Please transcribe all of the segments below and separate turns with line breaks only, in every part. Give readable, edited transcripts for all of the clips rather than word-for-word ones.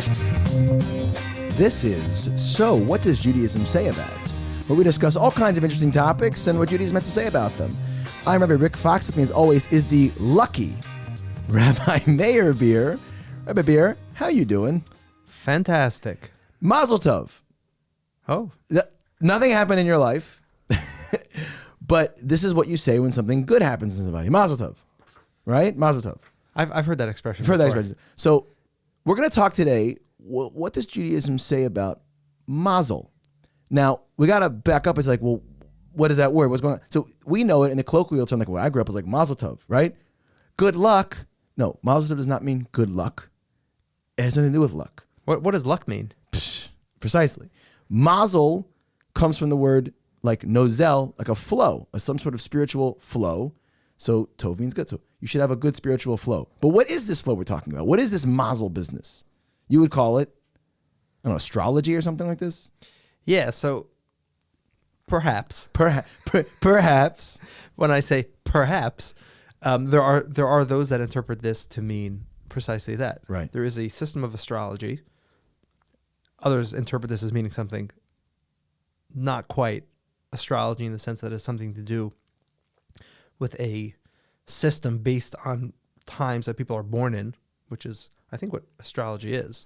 This is So What Does Judaism Say About It?, where we discuss all kinds of interesting topics and what Judaism has to say about them. I'm Rabbi Rick Fox. With me, as always, is the lucky Rabbi Meir Beer. Rabbi Beer, how you doing?
Fantastic.
Mazel tov.
Oh.
Nothing happened in your life, but this is what you say when something good happens to somebody. Mazel tov, right? Mazel tov.
I've heard that expression
I've heard that
before.
expression. So we're going to talk today, what does Judaism say about Mazal? Now, we got to back up. It's like, well, what is that word? What's going on? So we know it in the colloquial term, like where I grew up, was like Mazel tov, right? Good luck. No, Mazel tov does not mean good luck. It has nothing to do with luck.
What does luck mean?
Precisely. Mazel comes from the word like nozel, like a flow, some sort of spiritual flow. So tov means good. So you should have a good spiritual flow. But what is this flow we're talking about? What is this mazel business? You would call it, I don't know, astrology or something like this?
Yeah, so perhaps.
Perhaps.
When I say perhaps, there are those that interpret this to mean precisely that.
Right.
There is a system of astrology. Others interpret this as meaning something not quite astrology in the sense that it's something to do with a system based on times that people are born in, which is, I think, what astrology is.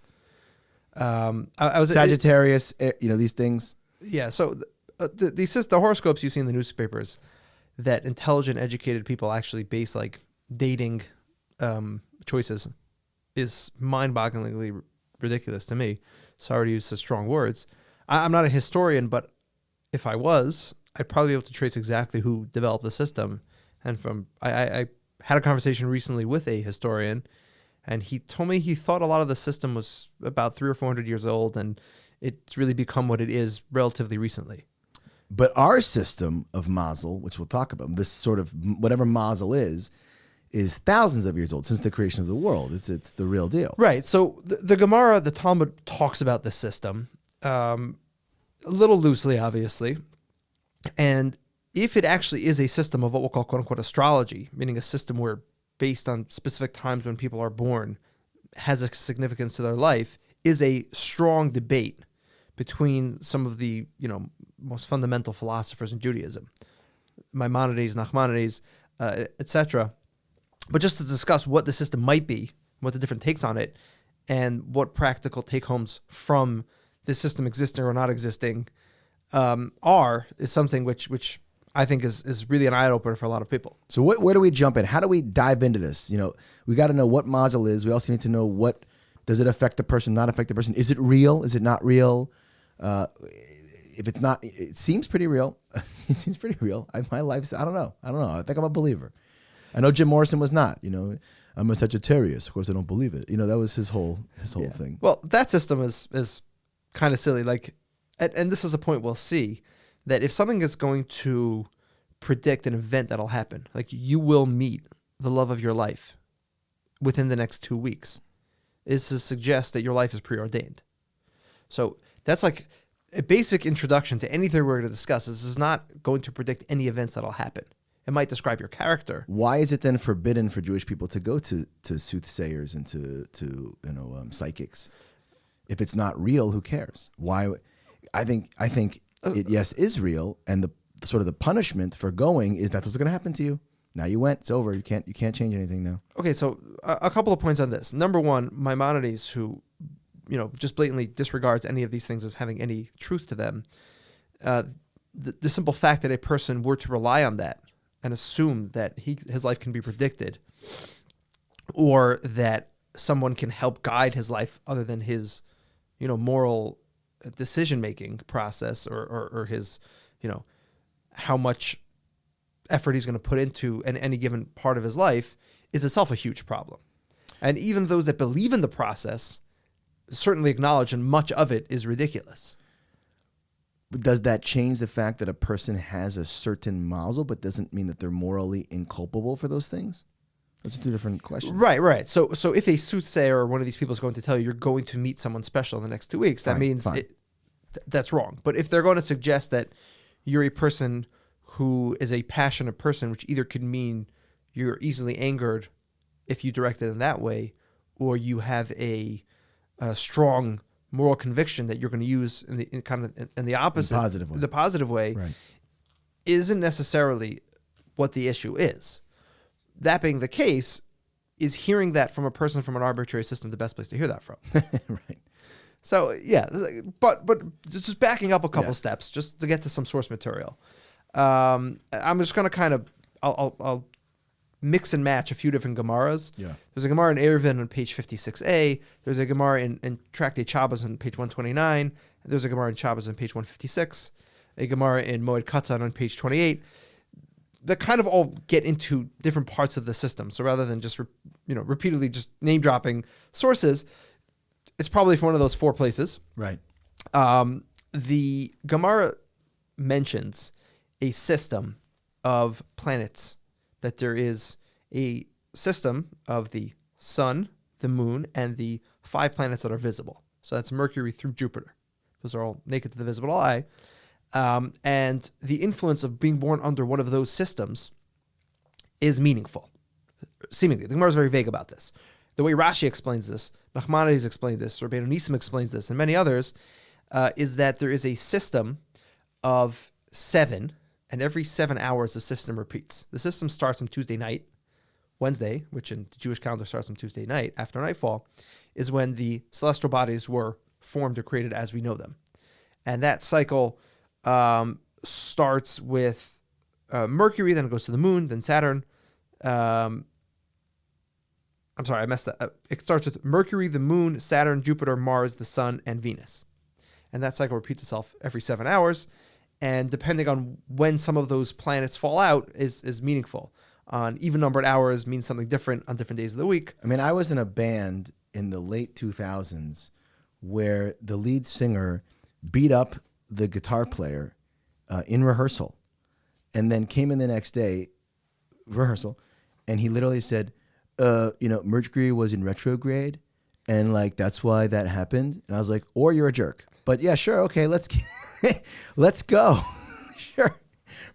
I was
Sagittarius, these things.
Yeah, so the horoscopes you see in the newspapers that intelligent, educated people actually base like dating choices is mind-bogglingly ridiculous to me. Sorry to use such strong words. I'm not a historian, but if I was, I'd probably be able to trace exactly who developed the system. And I had a conversation recently with a historian, and he told me he thought a lot of the system was about 300 or 400 years old, and it's really become what it is relatively recently.
But our system of mazel, which we'll talk about, this sort of whatever mazel is thousands of years old, since the creation of the world. It's the real deal.
Right. So the Gemara, the Talmud, talks about this system a little loosely, obviously. And if it actually is a system of what we'll call, quote unquote, astrology, meaning a system where based on specific times when people are born has a significance to their life, is a strong debate between some of the, most fundamental philosophers in Judaism, Maimonides, Nachmanides, etc. But just to discuss what the system might be, what the different takes on it, and what practical take-homes from this system existing or not existing is something which I think is really an eye-opener for a lot of people.
So where do we jump in? How do we dive into this? We got to know what mazel is. We also need to know does it affect the person, not affect the person? Is it real? Is it not real? If it's not, it seems pretty real. It seems pretty real. My life's, I don't know. I think I'm a believer. I know Jim Morrison was not. I'm a Sagittarius. Of course, I don't believe it. That was his whole thing.
Well, that system is kind of silly. Like, and this is a point we'll see, that if something is going to predict an event that'll happen, like you will meet the love of your life within the next 2 weeks, is to suggest that your life is preordained. So that's like a basic introduction to anything we're going to discuss. This is not going to predict any events that'll happen. It might describe your character.
Why is it then forbidden for Jewish people to go to soothsayers and to psychics? If it's not real, who cares? Why? I think it is real, and the sort of the punishment for going is that's what's going to happen to you. Now you went, it's over. You can't change anything now. Okay,
so a couple of points on this. Number one, Maimonides, who just blatantly disregards any of these things as having any truth to them. The simple fact that a person were to rely on that and assume that his life can be predicted, or that someone can help guide his life other than his, moral decision-making process or his, how much effort he's going to put into any given part of his life, is itself a huge problem. And even those that believe in the process certainly acknowledge, and much of it is ridiculous.
But does that change the fact that a person has a certain mazel, but doesn't mean that they're morally inculpable for those things? Those are two different questions.
Right. So if a soothsayer or one of these people is going to tell you you're going to meet someone special in the next 2 weeks, that means that's wrong. But if they're going to suggest that you're a person who is a passionate person, which either could mean you're easily angered if you direct it in that way, or you have a strong moral conviction that you're going to use in the opposite,
the positive way,
right, isn't necessarily what the issue is. That being the case, is hearing that from a person from an arbitrary system the best place to hear that from?
Right.
So yeah, but just backing up a couple steps just to get to some source material. I'm just going to kind of I'll mix and match a few different Gemaras.
Yeah.
There's a Gemara in Eruvin on page 56a. There's a Gemara in Tractate Shabbos on page 129. There's a Gemara in Shabbos on page 156. A Gemara in Moed Katan on page 28. That kind of all get into different parts of the system. So rather than just repeatedly just name dropping sources, it's probably from one of those four places.
Right.
The Gemara mentions a system of planets, that there is a system of the sun, the moon, and the 5 planets that are visible. So that's Mercury through Jupiter. Those are all naked to the visible eye. And the influence of being born under one of those systems is meaningful. Seemingly. The Gemara is very vague about this. The way Rashi explains this, Nachmanides explained this, Rabbeinu Nisim explains this, and many others, is that there is a system of 7, and every 7 hours the system repeats. The system starts on Tuesday night. Wednesday, which in the Jewish calendar starts on Tuesday night, after nightfall, is when the celestial bodies were formed or created as we know them. And that cycle starts with Mercury, then it goes to the moon, then Saturn. I'm sorry, I messed that up. It starts with Mercury, the moon, Saturn, Jupiter, Mars, the sun, and Venus. And that cycle repeats itself every 7 hours. And depending on when some of those planets fall out is meaningful. On even-numbered hours means something different on different days of the week.
I mean, I was in a band in the late 2000s where the lead singer beat up the guitar player in rehearsal, and then came in the next day, rehearsal, and he literally said, Mercury was in retrograde, and like that's why that happened. And I was like, or you're a jerk. But yeah, sure, okay, let's go. Sure.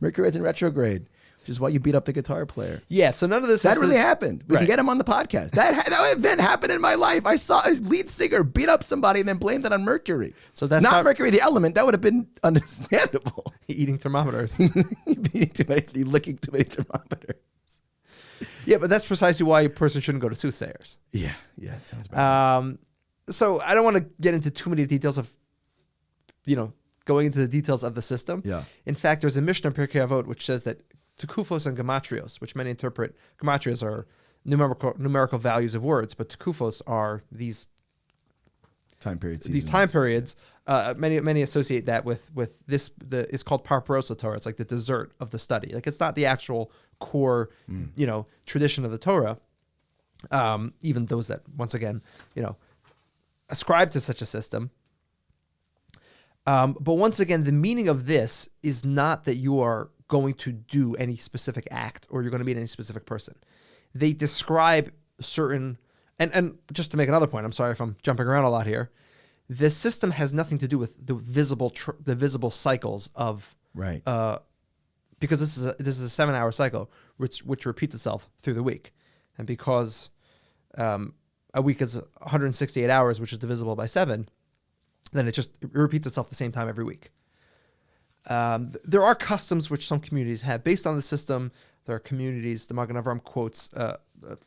Mercury is in retrograde, which is why you beat up the guitar player.
Yeah, so none of this
that really happened. We
Right.
can get him on the podcast. That event happened in my life. I saw a lead singer beat up somebody and then blamed it on Mercury.
So that's
not Mercury the element. That would have been understandable.
eating thermometers.
You're licking too many thermometers.
Yeah, but that's precisely why a person shouldn't go to soothsayers.
Yeah, that sounds bad.
So I don't want to get into too many details of, going into the details of the system.
Yeah.
In fact, there's a Mishnah in Pirkei Avot which says that tekufos and gematrios, which many interpret, gematrios are numerical values of words, but tekufos are these
time periods.
These time periods. Many associate that with this. It's called parparosa Torah. It's like the dessert of the study. Like it's not the actual core, tradition of the Torah. Even those that once again, ascribe to such a system. But once again, the meaning of this is not that you are going to do any specific act or you're going to meet any specific person. They describe certain, and just to make another point, I'm sorry if I'm jumping around a lot here. This system has nothing to do with the visible cycles of
right.
Because this is a 7-hour cycle which repeats itself through the week, and because a week is 168 hours, which is divisible by 7. Then it repeats itself the same time every week. There are customs which some communities have based on the system. There are communities, the Magen Avraham quotes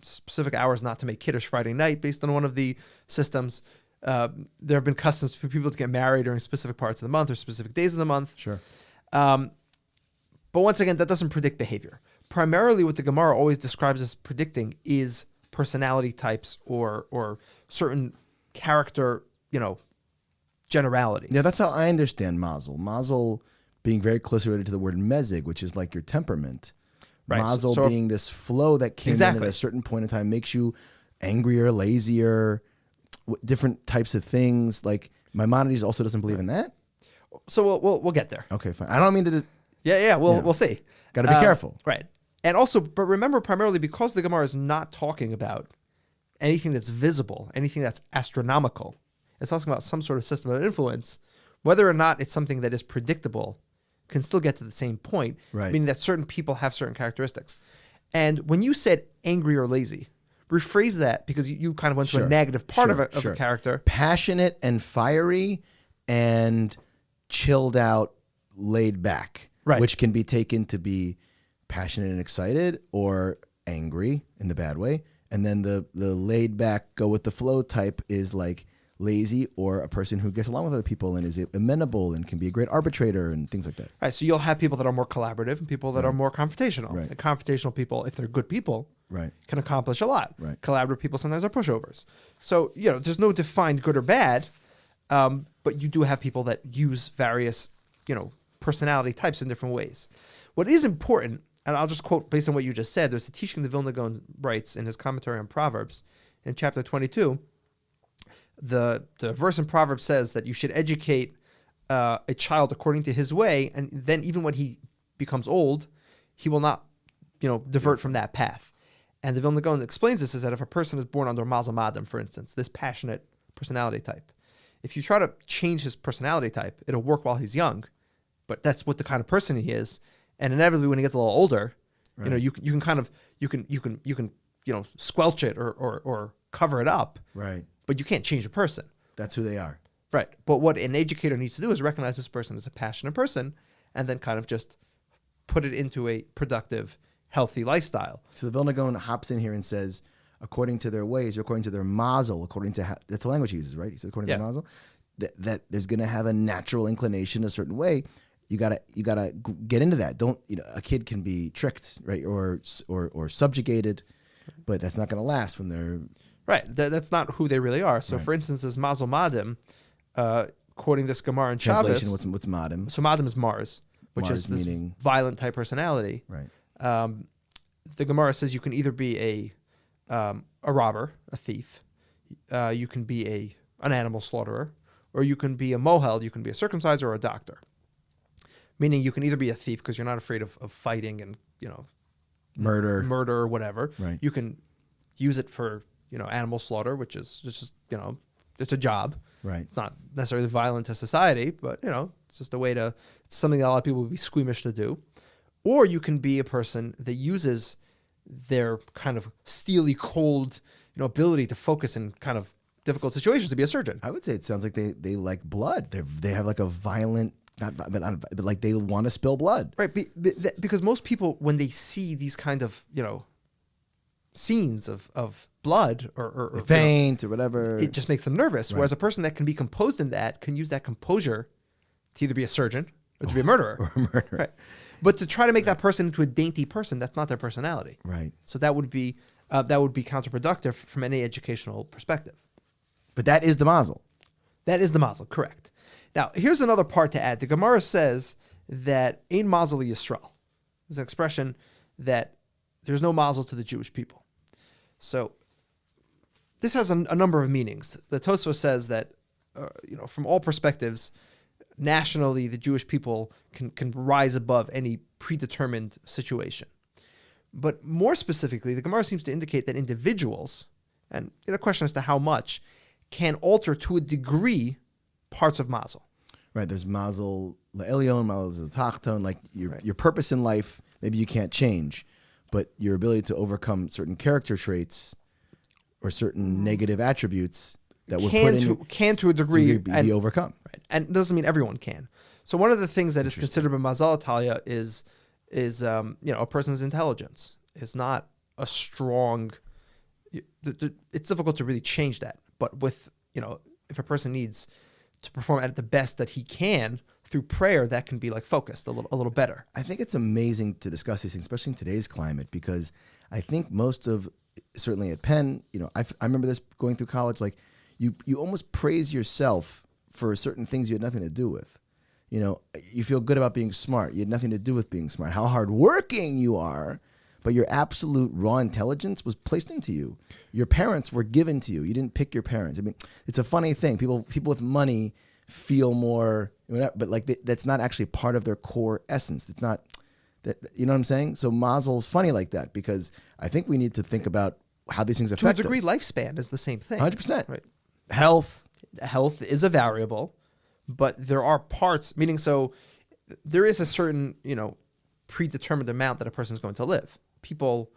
specific hours not to make Kiddush Friday night based on one of the systems. There have been customs for people to get married during specific parts of the month or specific days of the month.
Sure.
But once again, that doesn't predict behavior. Primarily what the Gemara always describes as predicting is personality types or certain character, generalities.
Yeah, that's how I understand Mazal. Mazal being very closely related to the word mezig, which is like your temperament.
Right.
Mazal
So
being this flow that came in at a certain point in time, makes you angrier, lazier, different types of things. Like Maimonides also doesn't believe in that.
So we'll get there.
Okay, fine. I don't mean to.
We'll see.
Got to be careful.
Right. And also, but remember, primarily because the Gemara is not talking about anything that's visible, anything that's astronomical. It's talking about some sort of system of influence. Whether or not it's something that is predictable can still get to the same point,
right.
Meaning that certain people have certain characteristics. And when you said angry or lazy, rephrase that because you kind of went to
Sure.
a negative part
Sure.
of a character.
Passionate and fiery and chilled out, laid back,
Right.
which can be taken to be passionate and excited or angry in the bad way. And then the laid back, go with the flow type is like lazy or a person who gets along with other people and is amenable and can be a great arbitrator and things like that.
Right. So you'll have people that are more collaborative and people that are more confrontational.
Right.
And confrontational people, if they're good people,
Right.
can accomplish a lot.
Right.
Collaborative people sometimes are pushovers. So, there's no defined good or bad, but you do have people that use various, personality types in different ways. What is important, and I'll just quote based on what you just said, there's a teaching the Vilna Gaon writes in his commentary on Proverbs in chapter 22. The verse in Proverbs says that you should educate a child according to his way, and then even when he becomes old, he will not, divert from that path. And the Vilna Gaon explains this is that if a person is born under Mazal Madam, for instance, this passionate personality type, if you try to change his personality type, it'll work while he's young, but that's what the kind of person he is. And inevitably, when he gets a little older,
Right.
you can squelch it or cover it up,
Right.
but you can't change a person.
That's who they are.
Right. But what an educator needs to do is recognize this person as a passionate person and then kind of just put it into a productive, healthy lifestyle.
So the Vilna Gaon hops in here and says, according to their ways, or according to their mazel, according to that's the language he uses, right? He says according to their mazel, that there's going to have a natural inclination a certain way. You gotta get into that. Don't a kid can be tricked, right, or subjugated, but that's not going to last when they're
right. That's not who they really are. So, for instance, this Mazal Madim, quoting this Gemara in
translation.
Shabbos.
What's Madim?
So Madim is Mars, which
Mars
is this
meaning
violent type personality.
right.
The Gemara says you can either be a robber, a thief, you can be an animal slaughterer, or you can be a mohel, you can be a circumciser or a doctor. Meaning you can either be a thief because you're not afraid of fighting and
Murder
or whatever.
Right.
You can use it for animal slaughter, which is just it's a job.
Right.
It's not necessarily violent to society, but it's just a way to. It's something that a lot of people would be squeamish to do. Or you can be a person that uses their kind of steely, cold, ability to focus in kind of difficult situations to be a surgeon.
I would say it sounds like they like blood. They have like a violent, but like they want to spill blood.
Right, because most people, when they see these kind of, scenes of blood or
They faint or whatever.
it just makes them nervous.
Right.
Whereas a person that can be composed in that can use that composure to either be a surgeon or to be a murderer.
or a murderer.
Right. But to try to make that person into a dainty person, that's not their personality.
Right.
So that would be counterproductive from any educational perspective.
But that is the mazel.
That is the mazel, correct. Now, here's another part to add. The Gemara says that ein mazel Yisrael. There's an expression that there's no mazel to the Jewish people. So this has a number of meanings. The Tosfos says that, from all perspectives, nationally, the Jewish people can rise above any predetermined situation. But more specifically, the Gemara seems to indicate that individuals, and a question as to how much, can alter to a degree parts of mazel.
Right. There's mazel le'elyon, mazel tachton. Like
Right.
your purpose in life, maybe you can't change, but your ability to overcome certain character traits or certain negative attributes that would
Can to a degree
be overcome.
Right. And it doesn't mean everyone can. So one of the things that is considered by Mazal Italia is a person's intelligence. It's not a strong. It's difficult to really change that. But with if a person needs to perform at the best that he can through prayer, that can be like focused a little better.
I think it's amazing to discuss these things, especially in today's climate, because I think most of, certainly at Penn, I remember this going through college, like you almost praise yourself for certain things you had nothing to do with. You feel good about being smart. You had nothing to do with being smart. How hardworking you are, but your absolute raw intelligence was placed into you. Your parents were given to you. You didn't pick your parents. I mean, it's a funny thing. People with money feel more, but like that's not actually part of their core essence. It's not that, you know what I'm saying? So Mazel's funny like that, because I think we need to think about how these things affect us.
To a degree, lifespan is the same thing.
100%.
Right.
Health
is a variable, but there are parts, meaning so there is a certain, predetermined amount that a person is going to live. People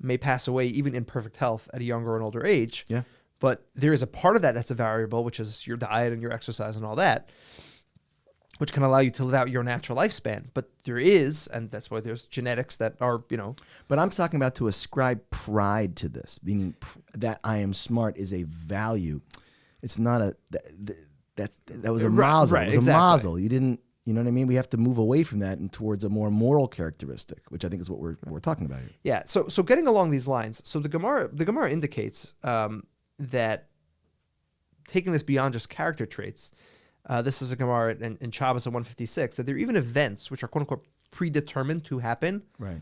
may pass away even in perfect health at a younger and older age.
Yeah.
But there is a part of that that's a variable, which is your diet and your exercise and all that, which can allow you to live out your natural lifespan. But there is, and that's why there's genetics that are,
But I'm talking about to ascribe pride to this, meaning that I am smart is a value. It's not a that was a mazel.
Right,
it was
exactly.
a mazel. You didn't. You know what I mean? We have to move away from that and towards a more moral characteristic, which I think is what we're talking about here.
Yeah. So getting along these lines, so the Gemara indicates that taking this beyond just character traits, this is a Gemara in Shabbos at 156, that there are even events which are quote unquote predetermined to happen,
Right.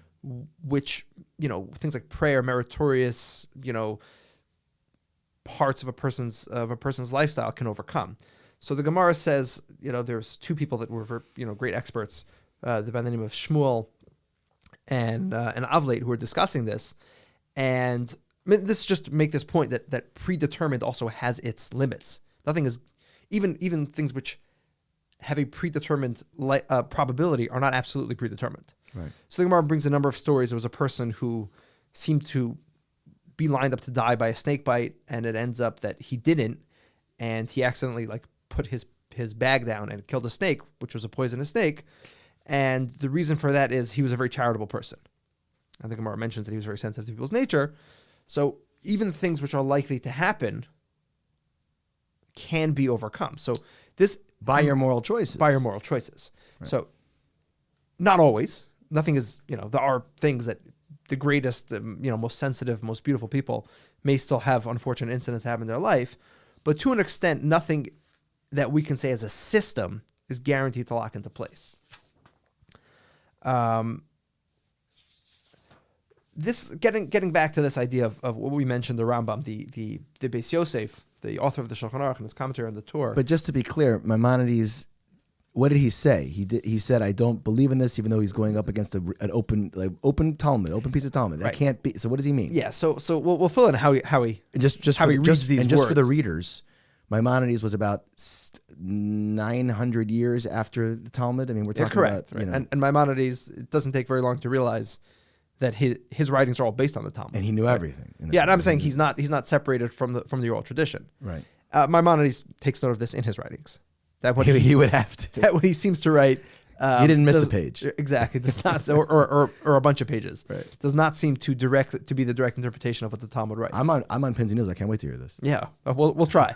which, things like prayer, meritorious, parts of a person's lifestyle can overcome. So the Gemara says, there's two people that were, great experts, by the name of Shmuel and Avlate, who are discussing this. And this is just to make this point that predetermined also has its limits. Nothing is, even things which have a predetermined probability are not absolutely predetermined.
Right.
So the Gemara brings a number of stories. There was a person who seemed to be lined up to die by a snake bite, and it ends up that he didn't, and he accidentally put his bag down and killed a snake, which was a poisonous snake. And the reason for that is he was a very charitable person. I think Gemara mentions that he was very sensitive to people's nature. So even things which are likely to happen can be overcome. So this
By your moral choices.
Right. So not always. Nothing is, there are things that the greatest, most sensitive, most beautiful people may still have unfortunate incidents happen in their life. But to an extent, nothing that we can say as a system is guaranteed to lock into place. This getting back to this idea of what we mentioned, the Rambam, the Beis Yosef, the author of the Shulchan Aruch and his commentary on the Torah.
But just to be clear, Maimonides, what did he say? He said, I don't believe in this, even though he's going up against an open Talmud, open piece of Talmud. That can't be. So what does he mean?
Yeah. So we'll fill in how he reads these words.
Just for the readers, Maimonides was about 900 years after the Talmud. I mean, we're talking about
right. And Maimonides, it doesn't take very long to realize that his writings are all based on the Talmud,
and he knew everything.
Yeah, and I'm saying he's not separated from the oral tradition.
Right.
Maimonides takes note of this in his writings. That what
he would have to.
That what he seems to write.
He didn't miss a page.
Exactly. Does not or a bunch of pages.
Right.
Does not seem to be the direct interpretation of what the Talmud writes.
I'm on Pins and Needles. I can't wait to hear this.
Yeah, we'll try.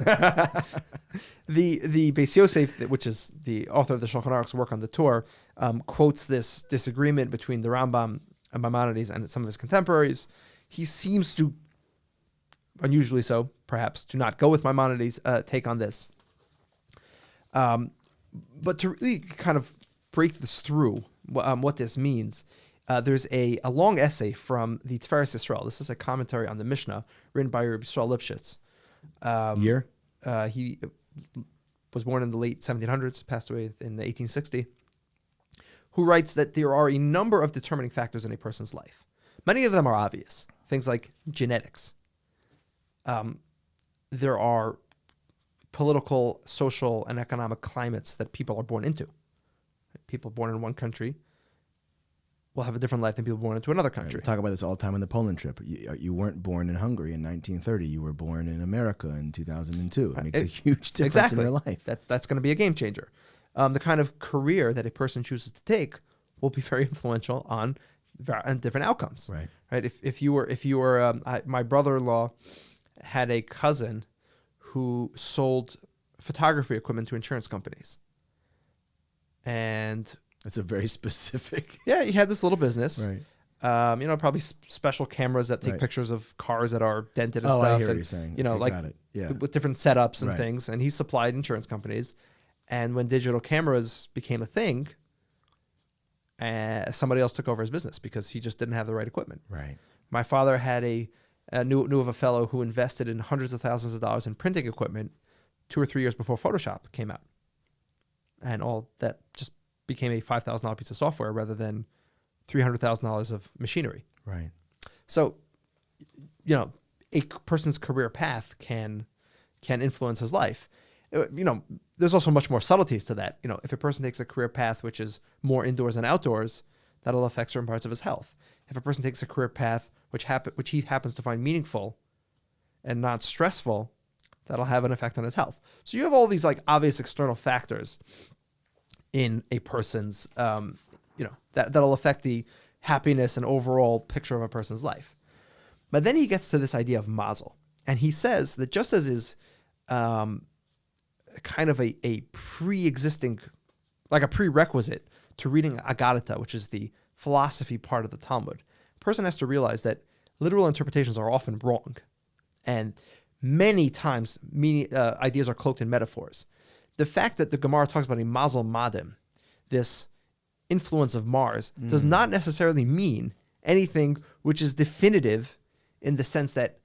The Beis Yosef, which is the author of the Shulchan Aruch's work on the Torah, quotes this disagreement between the Rambam and Maimonides and some of his contemporaries. He seems to, unusually so, perhaps, to not go with Maimonides' take on this. But to really kind of break this through, what this means, there's a long essay from the Tiferes Yisrael. This is a commentary on the Mishnah written by Rabbi Yisrael Lipschitz.
Year?
He was born in the late 1700s, passed away in 1860, who writes that there are a number of determining factors in a person's life. Many of them are obvious, things like genetics. There are political, social, and economic climates that people are born into. People born in one country will have a different life than people born into another country.
Right. We talk about this all the time on the Poland trip. You weren't born in Hungary in 1930. You were born in America in 2002. It makes a huge difference in your life.
That's going to be a game changer. The kind of career that a person chooses to take will be very influential on different outcomes. Right. If you were my brother-in-law had a cousin who sold photography equipment to insurance companies. And
it's a very specific.
Yeah, he had this little business.
Right.
Probably special cameras that take pictures of cars that are dented and
stuff.
stuff.
I hear what you're saying.
With different setups and things. And he supplied insurance companies. And when digital cameras became a thing, somebody else took over his business because he just didn't have the right equipment.
Right.
My father had knew of a fellow who invested in hundreds of thousands of dollars in printing equipment 2 or 3 years before Photoshop came out. And all that just became a $5,000 piece of software rather than $300,000 of machinery.
Right.
So, a person's career path can influence his life. There's also much more subtleties to that. If a person takes a career path which is more indoors than outdoors, that'll affect certain parts of his health. If a person takes a career path which he happens to find meaningful and not stressful, that'll have an effect on his health. So you have all these like obvious external factors in a person's, that'll affect the happiness and overall picture of a person's life. But then he gets to this idea of Mazal, and he says that just as is kind of a pre-existing, like a prerequisite to reading Agadata, which is the philosophy part of the Talmud, a person has to realize that literal interpretations are often wrong, and many times ideas are cloaked in metaphors. The fact that the Gemara talks about a Mazal Madim, this influence of Mars, does not necessarily mean anything which is definitive in the sense that,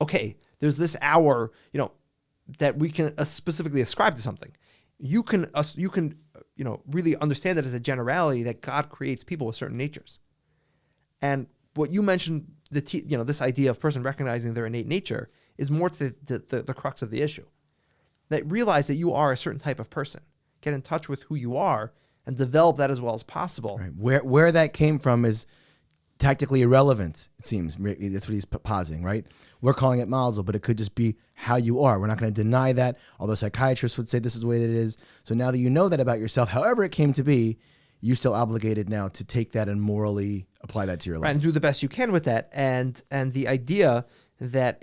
okay, there's this hour, that we can specifically ascribe to something. You can really understand it as a generality that God creates people with certain natures. And what you mentioned, this idea of person recognizing their innate nature is more to the crux of the issue. That realize that you are a certain type of person. Get in touch with who you are and develop that as well as possible.
Right. Where that came from is tactically irrelevant, it seems. That's what he's positing, right? We're calling it Mazal, but it could just be how you are. We're not going to deny that, although psychiatrists would say this is the way that it is. So now that you know that about yourself, however it came to be, you're still obligated now to take that and morally apply that to your life.
Right, and do the best you can with that. And the idea that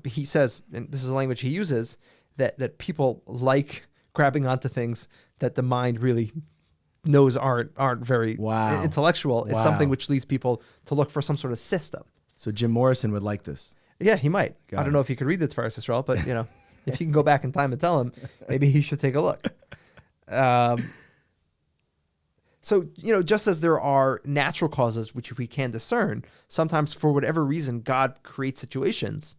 he says, and this is the language he uses, that people like grabbing onto things that the mind really knows aren't very intellectual is something which leads people to look for some sort of system. So
Jim Morrison would like this.
Yeah, he might. I don't know if he could read the Tiferes Yisrael, but if you can go back in time and tell him, maybe he should take a look. So, just as there are natural causes which we can discern, sometimes for whatever reason, God creates situations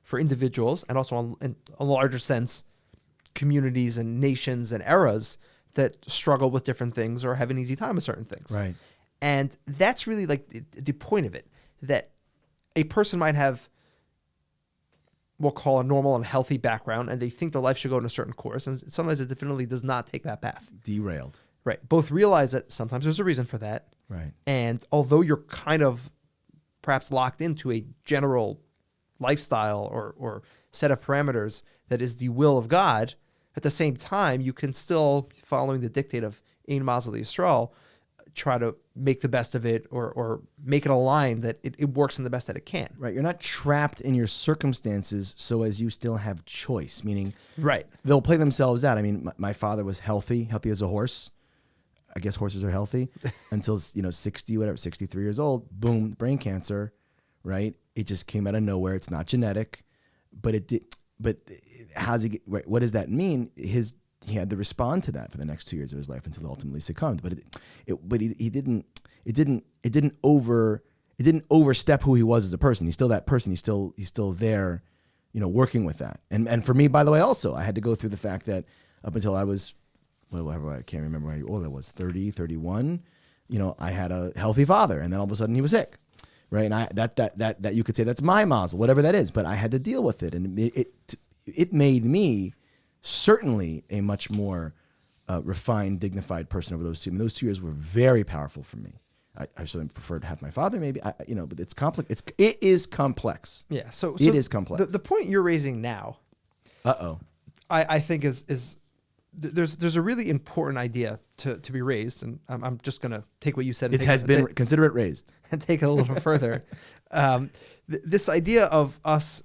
for individuals and also in a larger sense, communities and nations and eras that struggle with different things or have an easy time with certain things.
Right.
And that's really like the point of it, that a person might have we'll call a normal and healthy background and they think their life should go in a certain course. And sometimes it definitely does not take that path.
Derailed.
Right. Both realize that sometimes there's a reason for that.
Right.
And although you're kind of perhaps locked into a general lifestyle or set of parameters that is the will of God, at the same time, you can still, following the dictate of Ein Mazal Yisrael, try to make the best of it or make it align that it works in the best that it can.
Right. You're not trapped in your circumstances so as you still have choice, meaning
right.
They'll play themselves out. I mean, my father was healthy as a horse. I guess horses are healthy until, 63 years old, boom, brain cancer, right? It just came out of nowhere. It's not genetic, but it did. But how's he? What does that mean? He had to respond to that for the next 2 years of his life until it ultimately succumbed. But he didn't. It didn't overstep who he was as a person. He's still that person. He's still there, working with that. And for me, by the way, also I had to go through the fact that up until I was, I can't remember how old I was, 30, 31. I had a healthy father, and then all of a sudden he was sick. Right, and that you could say that's my mazel, whatever that is, but I had to deal with it, and it made me certainly a much more refined, dignified person over those 2. I mean, those 2 years were very powerful for me. I certainly prefer to have my father, maybe, but it's complex. It is complex.
Yeah, so
it is complex.
The point you're raising now, I think is there's a really important idea to be raised, and I'm just going to take what you said. And
consider it raised.
And take it a little further. This idea of us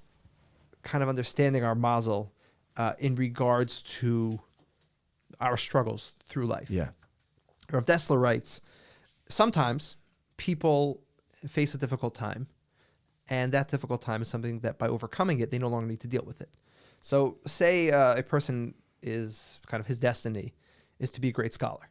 kind of understanding our mazel in regards to our struggles through life.
Yeah.
Rav Dessler writes, sometimes people face a difficult time, and that difficult time is something that by overcoming it, they no longer need to deal with it. So say a person is kind of his destiny is to be a great scholar.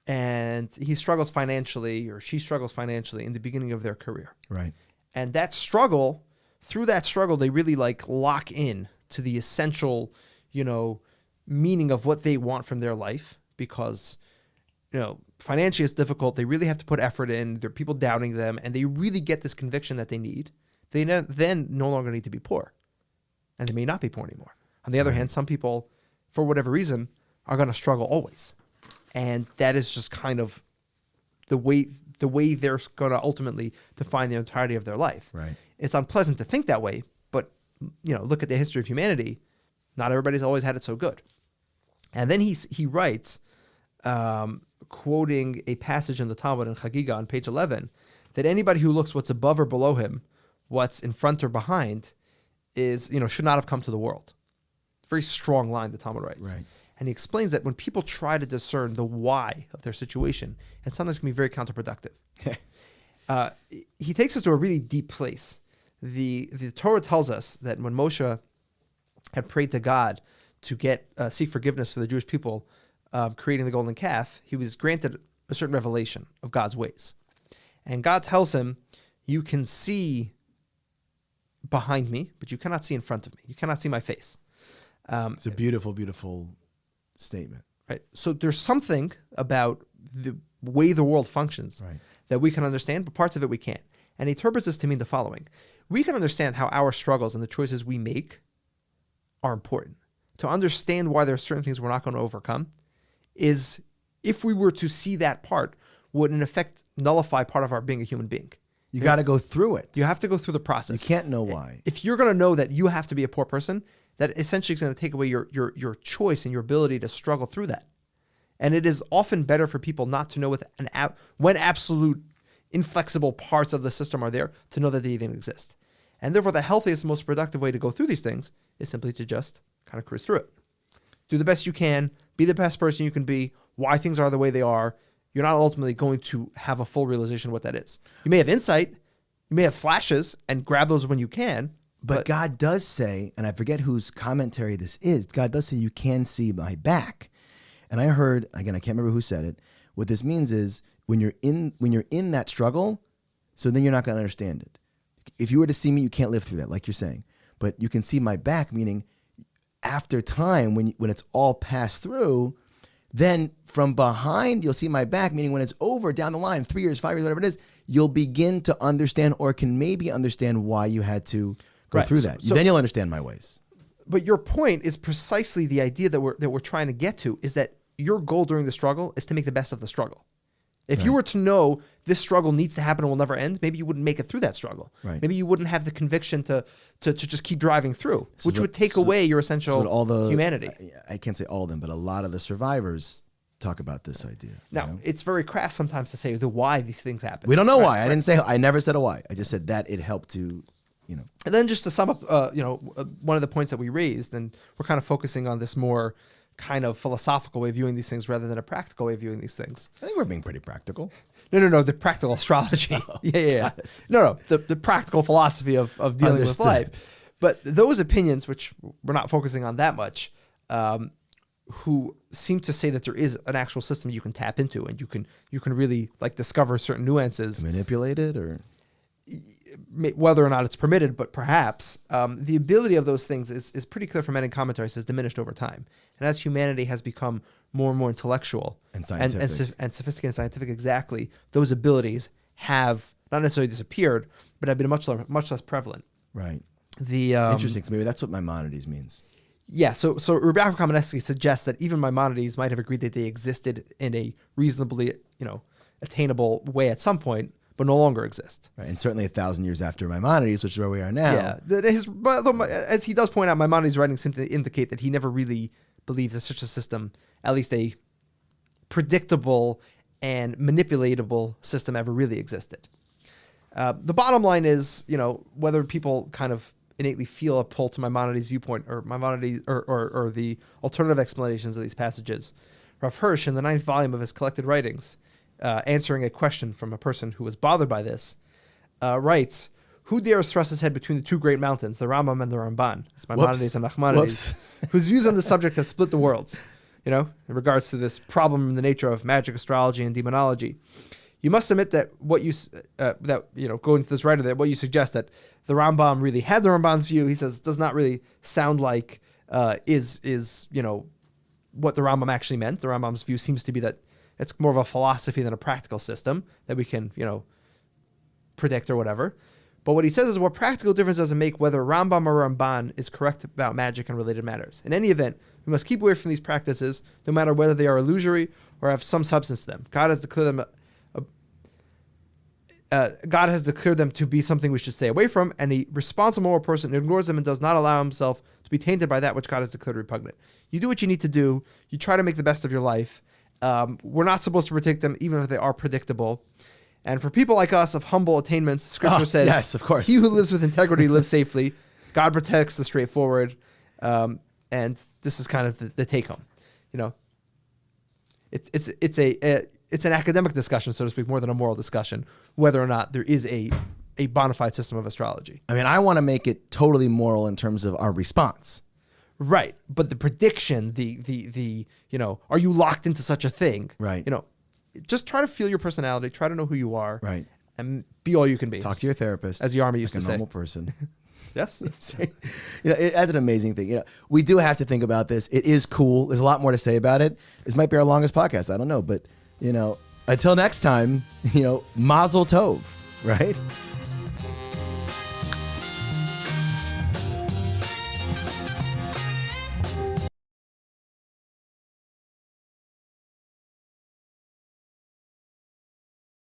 And he struggles financially, or she struggles financially in the beginning of their career.
Right.
And through that struggle, they really lock in to the essential, meaning of what they want from their life, because, financially it's difficult. They really have to put effort in. There are people doubting them, and they really get this conviction that they need. They then no longer need to be poor, and they may not be poor anymore. On the other hand, some people, for whatever reason, are going to struggle always. And that is just kind of the way the way they're going to ultimately define the entirety of their life.
Right.
It's unpleasant to think that way, but look at the history of humanity. Not everybody's always had it so good. And then he writes, quoting a passage in the Talmud in Chagiga on page 11, that anybody who looks what's above or below him, what's in front or behind, is should not have come to the world. Very strong line the Talmud writes.
Right.
And he explains that when people try to discern the why of their situation, and sometimes can be very counterproductive. He takes us to a really deep place. The Torah tells us that when Moshe had prayed to God to seek forgiveness for the Jewish people, creating the golden calf, he was granted a certain revelation of God's ways. And God tells him, you can see behind me, but you cannot see in front of me. You cannot see my face.
It's a beautiful, beautiful statement.
Right. So there's something about the way the world functions that we can understand, but parts of it we can't. And he interprets this to mean the following. We can understand how our struggles and the choices we make are important. To understand why there are certain things we're not going to overcome is, if we were to see that part, would in effect nullify part of our being a human being.
You got to go through it.
You have to go through the process.
You can't know why.
If you're going to know that you have to be a poor person, that essentially is going to take away your choice and your ability to struggle through that. And it is often better for people not to know when absolute inflexible parts of the system are there, to know that they even exist. And therefore, the healthiest, most productive way to go through these things is simply to just kind of cruise through it. Do the best you can. Be the best person you can be. Why things are the way they are. You're not ultimately going to have a full realization of what that is. You may have insight. You may have flashes, and grab those when you can.
But God does say, and I forget whose commentary this is, God does say you can see my back. And I heard, again, I can't remember who said it. What this means is when you're in that struggle, so then you're not going to understand it. If you were to see me, you can't live through that, like you're saying. But you can see my back, meaning after time, when it's all passed through, then from behind, you'll see my back, meaning when it's over down the line, 3 years, 5 years, whatever it is, you'll begin to understand, or can maybe understand, why you had to go through that. Then you'll understand my ways.
But your point is precisely the idea that we're trying to get to, is that your goal during the struggle is to make the best of the struggle. If you were to know this struggle needs to happen and will never end, maybe you wouldn't make it through that struggle.
Right.
Maybe you wouldn't have the conviction to just keep driving through, which would take away your essential humanity.
I can't say all of them, but a lot of the survivors talk about this idea.
Now, it's very crass sometimes to say the why these things happen.
We don't know why. I never said a why. I just said that it helped to,
And then just to sum up, one of the points that we raised, and we're kind of focusing on this more kind of philosophical way of viewing these things rather than a practical way of viewing these things.
I think we're being pretty practical.
No, the practical astrology. Yeah. No, the practical philosophy of dealing with life. But those opinions, which we're not focusing on that much, who seem to say that there is an actual system you can tap into, and you can really discover certain nuances.
Manipulate it, or
whether or not it's permitted, but perhaps the ability of those things is pretty clear from many commentaries, has diminished over time. And as humanity has become more and more intellectual
and scientific
and sophisticated and scientific, exactly, those abilities have not necessarily disappeared, but have been much less prevalent.
Right.
Interesting.
So maybe that's what Maimonides means.
Yeah. So Rabbi Kamenetsky suggests that even Maimonides might have agreed that they existed in a reasonably attainable way at some point, but no longer exist.
Right, and certainly 1,000 years after Maimonides, which is where we are now.
Yeah, as he does point out, Maimonides' writings seem to indicate that he never really believes that such a system, at least a predictable and manipulatable system, ever really existed. The bottom line is, whether people kind of innately feel a pull to Maimonides' viewpoint or Maimonides or the alternative explanations of these passages. Rav Hirsch, in the 9th volume of his collected writings, answering a question from a person who was bothered by this, writes, "Who dares thrust his head between the two great mountains, the Rambam and the Ramban?" It's Maimonides and Nachmanides, whose views on the subject have split the worlds, in regards to this problem in the nature of magic, astrology, and demonology. You must admit that going to this writer, that what you suggest, that the Rambam really had the Ramban's view, he says, does not really sound like is what the Rambam actually meant. The Rambam's view seems to be that it's more of a philosophy than a practical system that we can, predict or whatever. But what he says is, what practical difference does it make whether Rambam or Ramban is correct about magic and related matters? In any event, we must keep away from these practices, no matter whether they are illusory or have some substance to them. God has declared them God has declared them to be something we should stay away from, and a responsible moral person ignores them and does not allow himself to be tainted by that which God has declared repugnant. You do what you need to do. You try to make the best of your life. We're not supposed to predict them, even if they are predictable. And for people like us of humble attainments, Scripture says,
yes, of course.
He who lives with integrity lives safely. God protects the straightforward. And this is kind of the take home. You know, it's an academic discussion, so to speak, more than a moral discussion, whether or not there is a bona fide system of astrology.
I mean, I want to make it totally moral in terms of our response.
Right. But the prediction, the you know, are you locked into such a thing?
Right.
You know, just try to feel your personality, try to know who you are.
Right.
And be all you can be.
Talk to your therapist.
As the Army used
like
to
a
say.
normal person.
Yes.
You know, that's an amazing thing. You know, we do have to think about this. It is cool. There's a lot more to say about it. This might be our longest podcast. I don't know. But, you know, until next time, you know, Mazel Tov, right?